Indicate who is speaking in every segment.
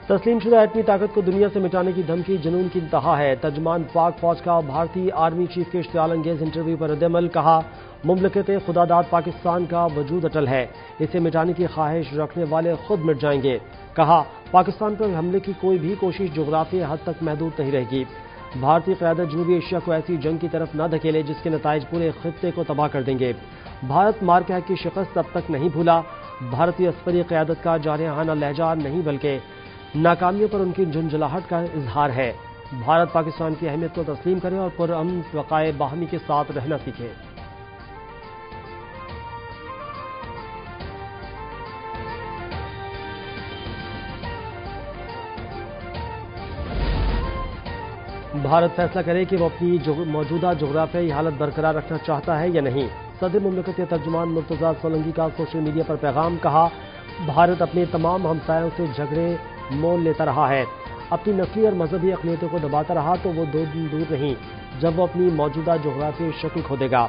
Speaker 1: تسلیم شدہ ایٹمی طاقت کو دنیا سے مٹانے کی دھمکی جنون کی انتہا ہے۔ ترجمان پاک فوج کا بھارتی آرمی چیف کے اشتعال انگیز انٹرویو پر ردعمل، کہا مملکت خداداد پاکستان کا وجود اٹل ہے، اسے مٹانے کی خواہش رکھنے والے خود مٹ جائیں گے۔ کہا پاکستان پر حملے کی کوئی بھی کوشش جغرافیائی حد تک محدود نہیں رہے گی۔ بھارتی قیادت جنوبی ایشیا کو ایسی جنگ کی طرف نہ دھکیلے جس کے نتائج پورے خطے کو تباہ کر دیں گے۔ بھارت مارکہ کی شکست اب تک نہیں بھولا۔ بھارتی عسکری قیادت کا جارحانہ لہجہ نہیں بلکہ ناکامیوں پر ان کی جھنجھلاہٹ کا اظہار ہے۔ بھارت پاکستان کی اہمیت کو تسلیم کرے اور پرامن وقائے باہمی کے ساتھ رہنا سیکھے۔ بھارت فیصلہ کرے کہ وہ اپنی موجودہ جغرافیائی حالت برقرار رکھنا چاہتا ہے یا نہیں۔ صدر مملکت ترجمان مرتضیٰ سولنگی کا سوشل میڈیا پر پیغام، کہا بھارت اپنے تمام ہمسایوں سے جھگڑے مول لیتا رہا ہے، اپنی نسلی اور مذہبی اقلیتوں کو دباتا رہا تو وہ دو دن دور نہیں جب وہ اپنی موجودہ جغرافیائی شکل کھو دے گا۔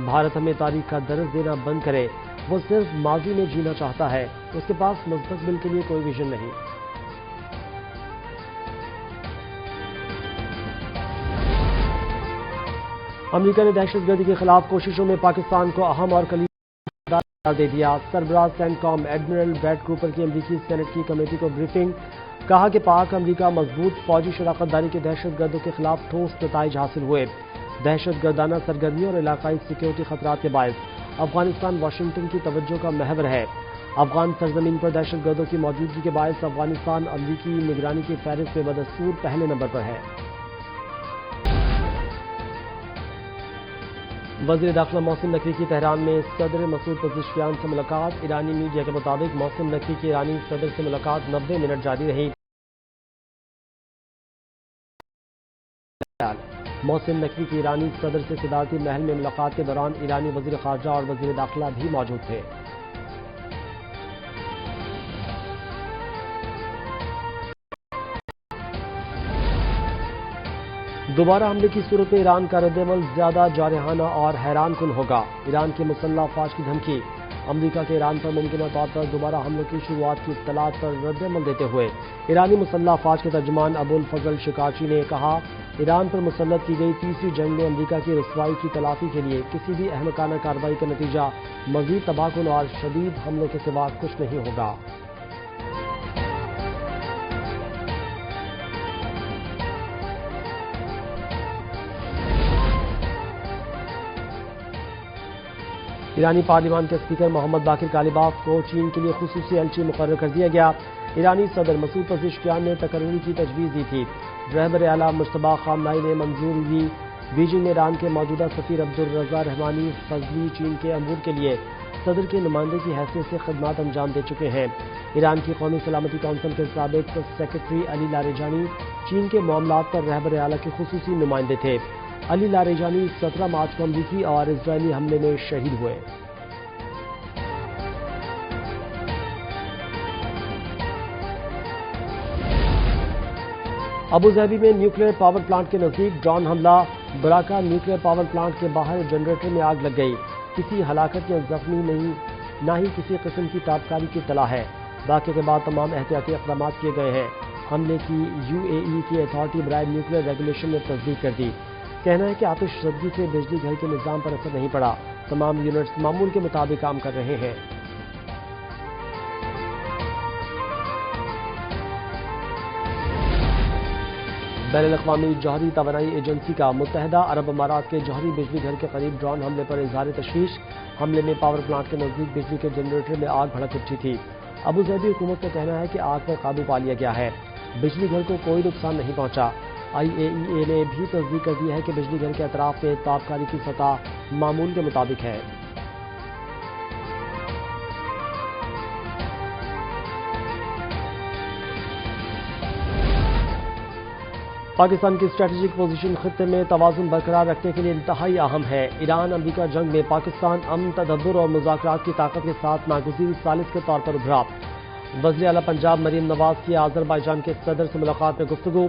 Speaker 1: بھارت ہمیں تاریخ کا درس دینا بند کرے، وہ صرف ماضی میں جینا چاہتا ہے، اس کے پاس مستقبل کے لیے کوئی ویژن نہیں۔ امریکہ نے دہشت گردی کے خلاف کوششوں میں پاکستان کو اہم اور کلیدی قرار دے دیا۔ سربراہ سینٹ کام ایڈمرل بریٹ کوپر کی امریکی سینٹ کی کمیٹی کو بریفنگ، کہا کہ پاک امریکہ مضبوط فوجی شراکت داری کے دہشت گردوں کے خلاف ٹھوس نتائج حاصل ہوئے۔ دہشت گردانہ سرگرمیوں اور علاقائی سیکیورٹی خطرات کے باعث افغانستان واشنگٹن کی توجہ کا محور ہے۔ افغان سرزمین پر دہشت گردوں کی موجودگی کے باعث افغانستان امریکی نگرانی کی فہرست میں بدستور پہلے نمبر پر ہے۔ وزیر داخلہ محسن نقوی کی تہران میں صدر مسعود پزشکیان سے ملاقات۔ ایرانی میڈیا کے مطابق محسن نقوی کی ایرانی صدر سے ملاقات 90 منٹ جاری رہی۔ محسن نقوی کی ایرانی صدر سے صدارتی محل میں ملاقات کے دوران ایرانی وزیر خارجہ اور وزیر داخلہ بھی موجود تھے۔ دوبارہ حملے کی صورت میں ایران کا ردعمل زیادہ جارحانہ اور حیران کن ہوگا۔ ایران کی مسلح افواج کی دھمکی، امریکہ کے ایران پر ممکنہ طور پر دوبارہ حملوں کی شروعات کی اطلاعات پر ردعمل دیتے ہوئے ایرانی مسلح افواج کے ترجمان ابو الفضل شکارچی نے کہا ایران پر مسلط کی گئی تیسری جنگ میں امریکہ کی رسوائی کی تلافی کے لیے کسی بھی احمقانہ کارروائی کا نتیجہ مزید تباہ کن اور شدید حملوں کے سوا کچھ نہیں ہوگا۔ ایرانی پارلیمان کے اسپیکر محمد باقر کالیباف کو چین کے لیے خصوصی ایلچی مقرر کر دیا گیا۔ ایرانی صدر مسعود پزشکیان نے تقرری کی تجویز دی تھی۔ رہبر اعلیٰ مجتبیٰ خامنہئی نے منظوری دی۔ بیجنگ میں ایران کے موجودہ سفیر عبدالرضا رحمانی فضلی چین کے امور کے لیے صدر کے نمائندے کی حیثیت سے خدمات انجام دے چکے ہیں۔ ایران کی قومی سلامتی کونسل کے سابق سیکرٹری علی لاریجانی چین کے معاملات پر رہبر اعلیٰ کے خصوصی نمائندے تھے۔ علی لاریجانی 17 مارچ کو امریکی اور اسرائیلی حملے میں شہید ہوئے۔ ابوظہبی میں نیوکلیئر پاور پلانٹ کے نزدیک ڈرون حملہ، براکا نیوکلیئر پاور پلانٹ کے باہر جنریٹر میں آگ لگ گئی، کسی ہلاکت یا زخمی نہیں، نہ ہی کسی قسم کی تابکاری کی اطلاع ہے۔ واقعے کے بعد تمام احتیاطی اقدامات کیے گئے ہیں۔ حملے کی UAE کی اتھارٹی برائے نیوکلیئر ریگولیشن نے تصدیق کر دی۔ کہنا ہے کہ آتش زدگی سے بجلی گھر کے نظام پر اثر نہیں پڑا، تمام یونٹس معمول کے مطابق کام کر رہے ہیں۔ بین الاقوامی جوہری توانائی ایجنسی کا متحدہ عرب امارات کے جوہری بجلی گھر کے قریب ڈرون حملے پر اظہار تشویش۔ حملے میں پاور پلانٹ کے نزدیک بجلی کے جنریٹر میں آگ بھڑک اٹھی تھی۔ ابوظہبی حکومت کا کہنا ہے کہ آگ پر قابو پا لیا گیا ہے، بجلی گھر کو کوئی نقصان نہیں پہنچا۔ IAEA نے بھی تصدیق کر دی ہے کہ بجلی گھر کے اطراف میں تابکاری کی سطح معمول کے مطابق ہے۔ پاکستان کی اسٹریٹجک پوزیشن خطے میں توازن برقرار رکھنے کے لیے انتہائی اہم ہے۔ ایران امریکہ جنگ میں پاکستان امن، تدبر اور مذاکرات کی طاقت کے ساتھ ناگزیر ثالث کے طور پر ابھرا۔ وزیر اعلیٰ پنجاب مریم نواز کی آذربائیجان کے صدر سے ملاقات میں گفتگو،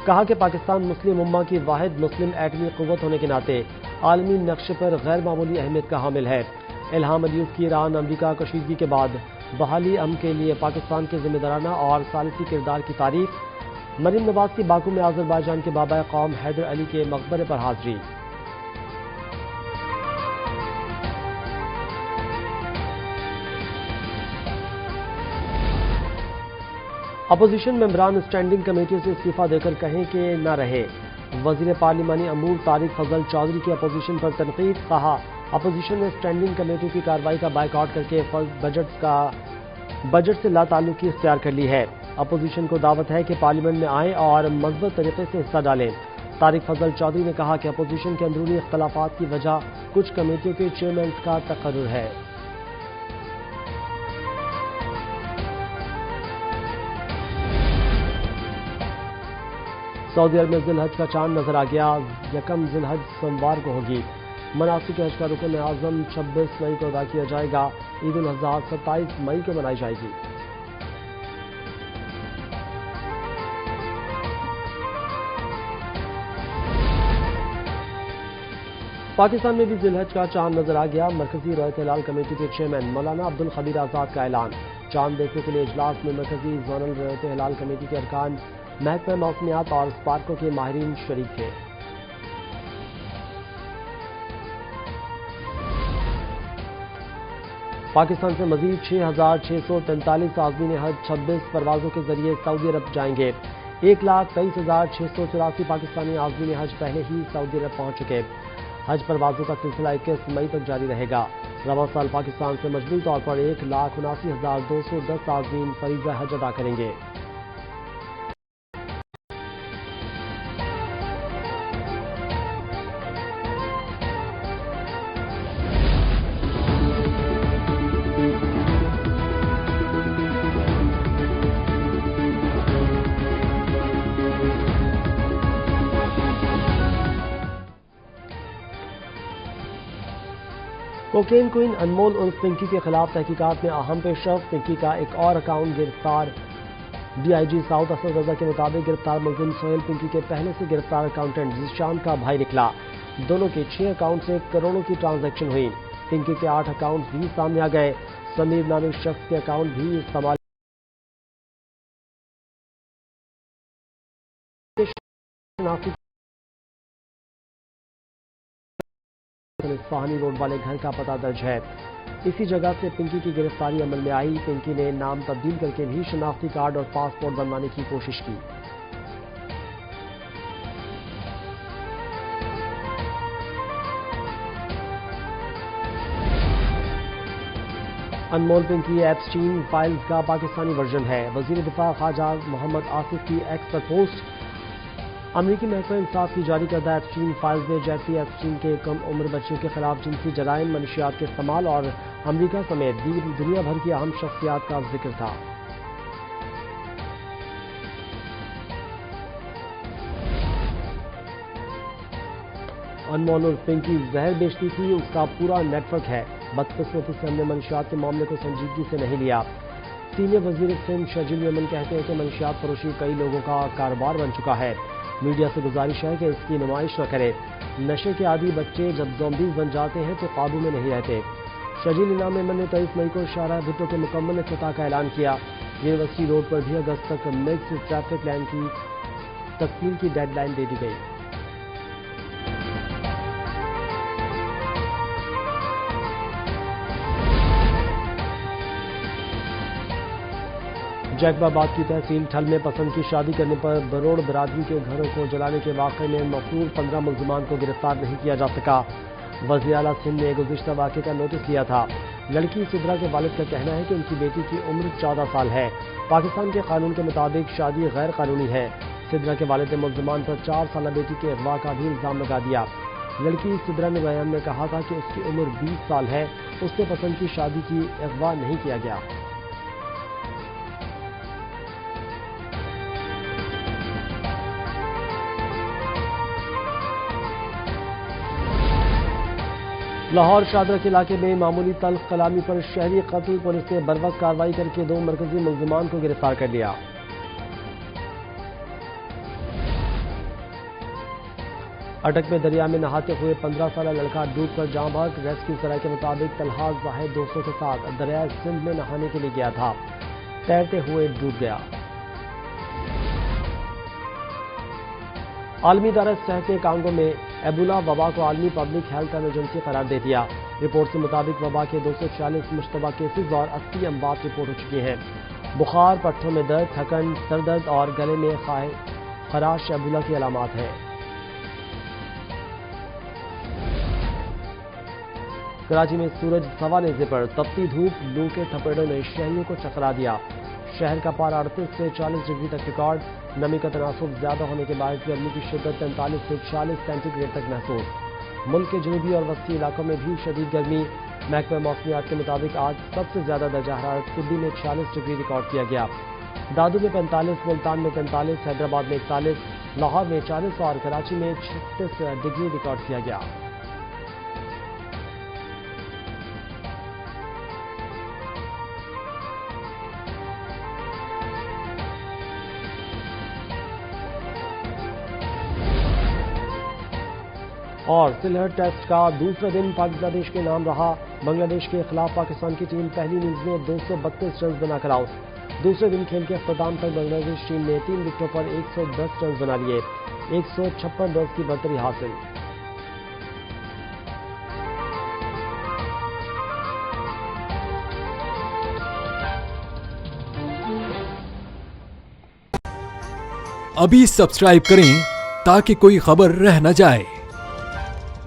Speaker 1: کہا کہ پاکستان مسلم امہ کی واحد مسلم ایٹمی قوت ہونے کے ناطے عالمی نقشے پر غیر معمولی اہمیت کا حامل ہے۔ الہام علیوف کی ایران امریکہ کشیدگی کے بعد بحالی امن کے لیے پاکستان کے ذمہ دارانہ اور ثالثی کردار کی تعریف۔ مریم نواز کی باکو میں آذربائیجان کے بابا قوم حیدر علی کے مقبرے پر حاضری۔ اپوزیشن ممبران اسٹینڈنگ کمیٹی سے استعفیٰ دے کر کہیں کہ نہ رہے۔ وزیر پارلیمانی امور طارق فضل چودھری کی اپوزیشن پر تنقید، کہا اپوزیشن نے اسٹینڈنگ کمیٹی کی کارروائی کا بائیک آؤٹ کر کے بجٹ سے لا تعلقی اختیار کر لی ہے۔ اپوزیشن کو دعوت ہے کہ پارلیمنٹ میں آئیں اور مثبت طریقے سے حصہ ڈالیں۔ طارق فضل چودھری نے کہا کہ اپوزیشن کے اندرونی اختلافات کی وجہ کچھ کمیٹیوں کے چیئرمینز کا تقرر ہے۔ سعودی عرب میں ذی الحج کا چاند نظر آ گیا۔ یکم ذی الحج سوموار کو ہوگی۔ مناسک حج کا رکن اعظم 26 مئی کو ادا کیا جائے گا۔ عید الاضحیٰ 27 مئی کو منائی جائے گی۔ پاکستان میں بھی ذی الحج کا چاند نظر آ گیا۔ مرکزی رؤیت ہلال کمیٹی کے چیئرمین مولانا عبدالخبیر آزاد کا اعلان۔ چاند دیکھنے کے لیے اجلاس میں مرکزی زونل رؤیت ہلال کمیٹی کے ارکان، محکمہ موسمیات اور اسپارکو کے ماہرین شریک تھے۔ پاکستان سے مزید 6,643 عازمین حج 26 پروازوں کے ذریعے سعودی عرب جائیں گے۔ 1,23,684 پاکستانی عازمین حج پہلے ہی سعودی عرب پہنچ چکے۔ حج پروازوں کا سلسلہ 21 مئی تک جاری رہے گا۔ رواں سال پاکستان سے مجموعی طور پر 1,79,210 عازمین فریضہ حج ادا کریں گے۔ کوکین کوئن انمول عرف پنکی کے خلاف تحقیقات میں اہم پیش رفت۔ پنکی کا ایک اور اکاؤنٹ گرفتار۔ D I G south Asad Raza کے مطابق گرفتار ملزم سہیل پنکی کے پہلے سے گرفتار اکاؤنٹنٹ ذیشان کا بھائی نکلا۔ دونوں کے 6 اکاؤنٹ سے کروڑوں کی ٹرانزیکشن ہوئی۔ پنکی کے 8 اکاؤنٹس بھی سامنے آ گئے۔ سمیر نامی شخص کے اکاؤنٹ بھی استعمال اصفہانی روڈ والے گھر کا پتہ درج ہے۔ اسی جگہ سے پنکی کی گرفتاری عمل میں آئی۔ پنکی نے نام تبدیل کر کے بھی شناختی کارڈ اور پاسپورٹ بنوانے کی کوشش کی۔ انمول پنکی ایپسٹین فائلز کا پاکستانی ورژن ہے۔ وزیر دفاع خواجہ محمد آصف کی ایکس پر پوسٹ۔ امریکی محکمہ انصاف کی جاری کردہ ایپسٹین فائلز میں جیفری ایپسٹین کے کم عمر بچیوں کے خلاف جنسی جرائم، منشیات کے استعمال اور امریکہ سمیت دنیا بھر کی اہم شخصیات کا ذکر تھا۔ انمول اور پنکی زہر بیچتی تھی، اس کا پورا نیٹ ورک ہے۔ بدقسمتی سے ہم نے منشیات کے معاملے کو سنجیدگی سے نہیں لیا۔ سینئر وزیر سندھ شرجیل میمن کہتے ہیں کہ منشیات فروشی کئی لوگوں کا کاروبار بن چکا ہے۔ میڈیا سے گزارش ہے کہ اس کی نمائش نہ کرے۔ نشے کے عادی بچے جب زومبیز بن جاتے ہیں تو قابو میں نہیں رہتے۔ شرجیل انعام میمن نے 23 مئی کو شاہراہ بھٹو کے مکمل افتتاح کا اعلان کیا۔ یونیورسٹی روڈ پر بھی اگست تک مکسڈ ٹریفک لائن کی تکمیل کی ڈیڈ لائن دے دی گئی۔ جیکب آباد کی تحصیل ٹھل میں پسند کی شادی کرنے پر بروڑ برادری کے گھروں کو جلانے کے واقعے میں مفرور 15 ملزمان کو گرفتار نہیں کیا جا سکا۔ وزیر اعلیٰ سندھ نے گزشتہ واقعے کا نوٹس لیا تھا۔ لڑکی سدرا کے والد کا کہنا ہے کہ ان کی بیٹی کی عمر 14 سال ہے۔ پاکستان کے قانون کے مطابق شادی غیر قانونی ہے۔ سدرا کے والد نے ملزمان پر 4 سالہ بیٹی کے اغوا کا بھی الزام لگا دیا۔ لڑکی سدرا نے بیان میں کہا تھا کہ اس کی عمر 20 سال ہے، اس سے پسند کی شادی کی، اغوا نہیں کیا گیا۔ لاہور شادرک علاقے میں معمولی تلخ کلامی پر شہری قتل، پولیس نے بروقت کارروائی کر کے 2 مرکزی ملزمان کو گرفتار کر لیا۔ اٹک میں دریا میں نہاتے ہوئے 15 سالہ لڑکا ڈوب کر جاں بحق۔ ریسکیو سرائے کے مطابق طلحہ زاہد دوستوں کے ساتھ دریائے سندھ میں نہانے کے لیے گیا تھا، تیرتے ہوئے ڈوب گیا۔ عالمی ادارہ صحت نے کانگو میں ایبولا وبا کو عالمی پبلک ہیلتھ ایمرجنسی قرار دے دیا۔ رپورٹ کے مطابق وبا کے 246 مشتبہ کیسز اور 80 اموات رپورٹ ہو چکی ہیں۔ بخار، پٹھوں میں درد، تھکن، سر درد اور گلے میں خراش ایبولا کی علامات ہیں۔ کراچی میں سورج سوا نیزے پر تپتی دھوپ، لو کے تھپیڑوں نے شہریوں کو چکرا دیا۔ شہر کا پارہ 38 سے 40 ڈگری تک ریکارڈ۔ نمی کا تناسب زیادہ ہونے کے باعث گرمی کی شدت 43 سے 46 سینٹی گریڈ تک محسوس۔ ملک کے جنوبی اور وسطی علاقوں میں بھی شدید گرمی۔ محکمہ موسمیات کے مطابق آج سب سے زیادہ درجہ حرارت کڈی میں 46 ڈگری ریکارڈ کیا گیا۔ دادو میں 45، ملتان میں 45، حیدرآباد میں 41، لاہور میں 40 اور کراچی میں 36 ڈگری ریکارڈ کیا گیا۔ اور سلہٹ ٹیسٹ کا دوسرا دن بنگلہ دیش کے نام رہا۔ بنگلہ دیش کے خلاف پاکستان کی ٹیم پہلی اننگز میں 232 رنز بنا کر آؤٹ۔ دوسرے دن کھیل کے اختتام تک بنگلہ دیش ٹیم نے 3 وکٹوں پر 110 رنز بنا لیے، 156 رنز کی برتری حاصل۔
Speaker 2: ابھی سبسکرائب کریں تاکہ کوئی خبر رہ نہ جائے۔